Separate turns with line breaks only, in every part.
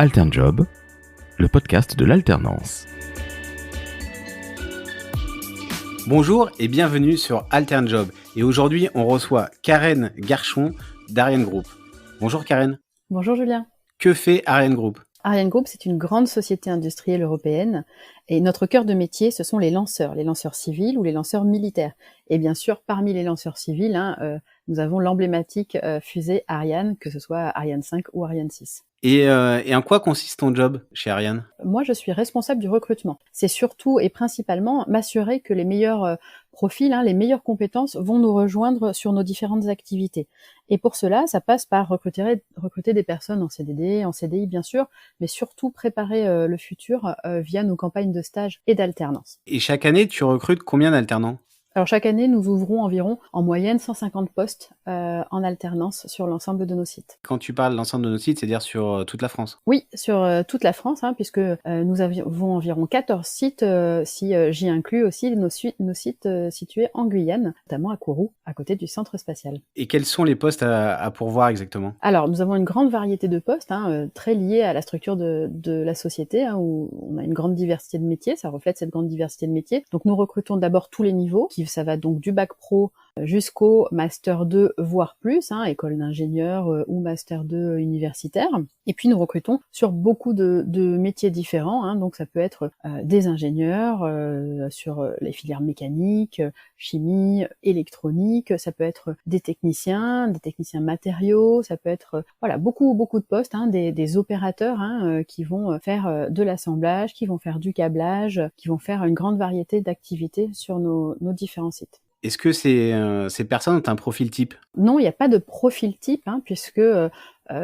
AlternJob, le podcast de l'alternance.
Bonjour et bienvenue sur AlternJob. Et aujourd'hui, on reçoit Karen Garchon d'Ariane Group. Bonjour Karen.
Bonjour Julien.
Que fait Ariane Group ?
Ariane Group, c'est une grande société industrielle européenne et notre cœur de métier, ce sont les lanceurs civils ou les lanceurs militaires. Et bien sûr, parmi les lanceurs civils, nous avons l'emblématique fusée Ariane, que ce soit Ariane 5 ou Ariane 6.
Et en quoi consiste ton job chez Ariane ?
Moi, je suis responsable du recrutement. C'est surtout et principalement m'assurer que les meilleurs profils, les meilleures compétences vont nous rejoindre sur nos différentes activités. Et pour cela, ça passe par recruter des personnes en CDD, en CDI bien sûr, mais surtout préparer le futur via nos campagnes de stage et d'alternance.
Et chaque année, tu recrutes combien d'alternants ?
Alors chaque année, nous ouvrons environ, en moyenne, 150 postes en alternance sur l'ensemble de nos sites.
Quand tu parles de l'ensemble de nos sites, c'est-à-dire sur toute la France ?
Oui, sur toute la France, puisque nous avons environ 14 sites, si j'y inclus aussi nos sites situés en Guyane, notamment à Kourou, à côté du centre spatial.
Et quels sont les postes à pourvoir exactement ?
Alors, nous avons une grande variété de postes, très liés à la structure de la société, où on a une grande diversité de métiers, ça reflète cette grande diversité de métiers. Donc nous recrutons d'abord tous les niveaux, ça va donc du bac pro jusqu'au master 2 voire plus, école d'ingénieur ou master 2 universitaire. Et puis nous recrutons sur beaucoup de métiers différents, donc ça peut être des ingénieurs sur les filières mécaniques, chimie, électronique, ça peut être des techniciens matériaux, ça peut être beaucoup de postes, des opérateurs qui vont faire de l'assemblage, qui vont faire du câblage, qui vont faire une grande variété d'activités sur nos différents sites.
Est-ce que ces personnes ont un profil type ?
Non, il n'y a pas de profil type, puisque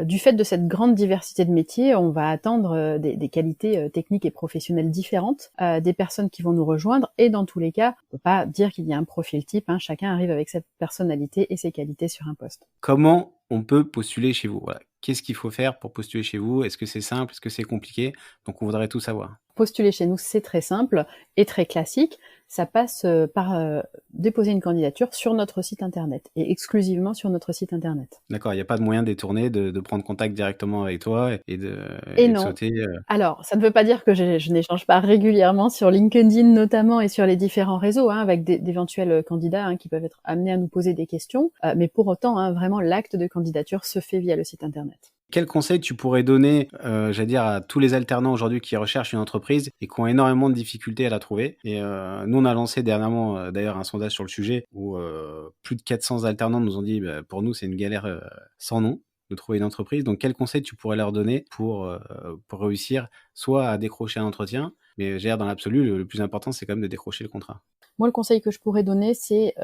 du fait de cette grande diversité de métiers, on va attendre des qualités techniques et professionnelles différentes des personnes qui vont nous rejoindre. Et dans tous les cas, on ne peut pas dire qu'il y a un profil type. Chacun arrive avec sa personnalité et ses qualités sur un poste.
Comment on peut postuler chez vous ? Voilà. Qu'est-ce qu'il faut faire pour postuler chez vous ? Est-ce que c'est simple ? Est-ce que c'est compliqué ? Donc on voudrait tout savoir.
Postuler chez nous, c'est très simple et très classique. Ça passe par déposer une candidature sur notre site internet et exclusivement sur notre site internet.
D'accord, il n'y a pas de moyen détourné de prendre contact directement avec toi et de sauter.
Alors, ça ne veut pas dire que je n'échange pas régulièrement sur LinkedIn notamment et sur les différents réseaux avec d'éventuels candidats qui peuvent être amenés à nous poser des questions. Mais pour autant, vraiment, l'acte de candidature se fait via le site internet.
Quel conseil tu pourrais donner, à tous les alternants aujourd'hui qui recherchent une entreprise et qui ont énormément de difficultés à la trouver ? Et nous, on a lancé dernièrement d'ailleurs un sondage sur le sujet où plus de 400 alternants nous ont dit pour nous, c'est une galère sans nom de trouver une entreprise. Donc, quel conseil tu pourrais leur donner pour réussir soit à décrocher un entretien, mais dans l'absolu, le plus important, c'est quand même de décrocher le contrat.
Moi, le conseil que je pourrais donner, c'est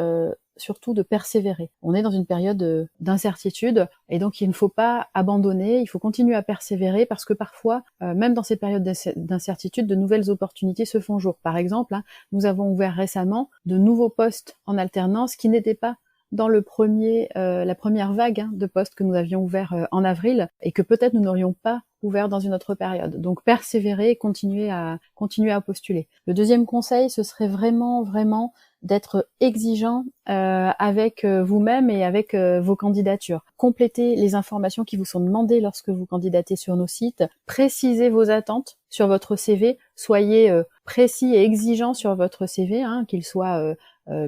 surtout de persévérer. On est dans une période d'incertitude et donc il ne faut pas abandonner, il faut continuer à persévérer parce que parfois, même dans ces périodes d'incertitude, de nouvelles opportunités se font jour. Par exemple, nous avons ouvert récemment de nouveaux postes en alternance qui n'étaient pas dans la première vague de postes que nous avions ouverts en avril et que peut-être nous n'aurions pas ouvert dans une autre période. Donc persévérer, continuer à postuler. Le deuxième conseil, ce serait vraiment d'être exigeant avec vous-même et avec vos candidatures. Complétez les informations qui vous sont demandées lorsque vous candidatez sur nos sites. Précisez vos attentes sur votre CV. Soyez précis et exigeant sur votre CV, qu'il soit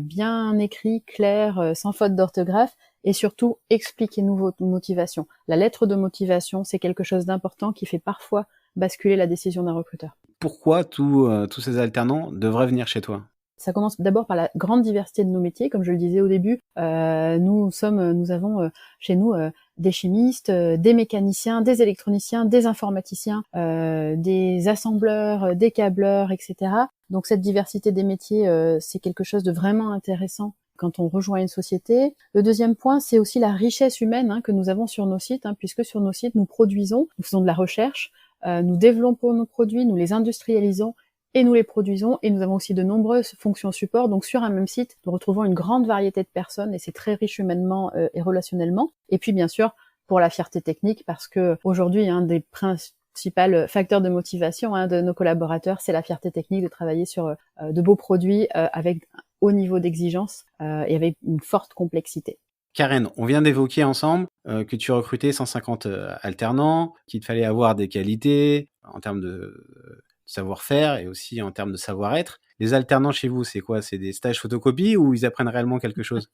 bien écrit, clair, sans faute d'orthographe. Et surtout, expliquez-nous votre motivation. La lettre de motivation, c'est quelque chose d'important qui fait parfois basculer la décision d'un recruteur.
Pourquoi tous ces alternants devraient venir chez toi ?
Ça commence d'abord par la grande diversité de nos métiers, comme je le disais au début. Nous avons chez nous des chimistes, des mécaniciens, des électroniciens, des informaticiens, des assembleurs, des câbleurs, etc. Donc cette diversité des métiers, c'est quelque chose de vraiment intéressant quand on rejoint une société. Le deuxième point, c'est aussi la richesse humaine que nous avons sur nos sites, puisque sur nos sites, nous faisons de la recherche, nous développons nos produits, nous les industrialisons et nous les produisons, et nous avons aussi de nombreuses fonctions support. Donc sur un même site, nous retrouvons une grande variété de personnes et c'est très riche humainement et relationnellement. Et puis bien sûr, pour la fierté technique, parce que aujourd'hui, un des principal facteur de motivation de nos collaborateurs, c'est la fierté technique de travailler sur de beaux produits avec haut niveau d'exigence et avec une forte complexité.
Karen, on vient d'évoquer ensemble que tu recrutais 150 alternants, qu'il te fallait avoir des qualités en termes de savoir-faire et aussi en termes de savoir-être. Les alternants chez vous, c'est quoi? C'est des stages photocopie ou ils apprennent réellement quelque chose?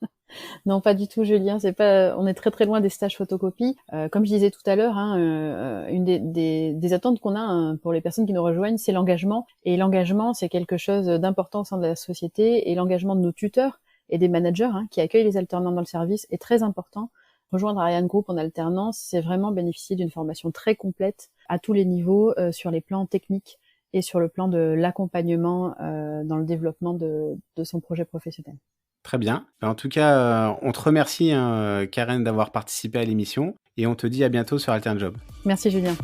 Non, pas du tout, Julien. C'est pas, on est très très loin des stages photocopie. Comme je disais tout à l'heure, hein, une des attentes qu'on a hein, pour les personnes qui nous rejoignent, c'est l'engagement. Et l'engagement, c'est quelque chose d'important au sein de la société. Et l'engagement de nos tuteurs et des managers hein, qui accueillent les alternants dans le service est très important. Rejoindre Ariane Group en alternance, c'est vraiment bénéficier d'une formation très complète à tous les niveaux sur les plans techniques et sur le plan de l'accompagnement dans le développement de son projet professionnel.
Très bien. En tout cas, on te remercie, hein, Karen, d'avoir participé à l'émission et on te dit à bientôt sur Alternjob.
Merci Julien.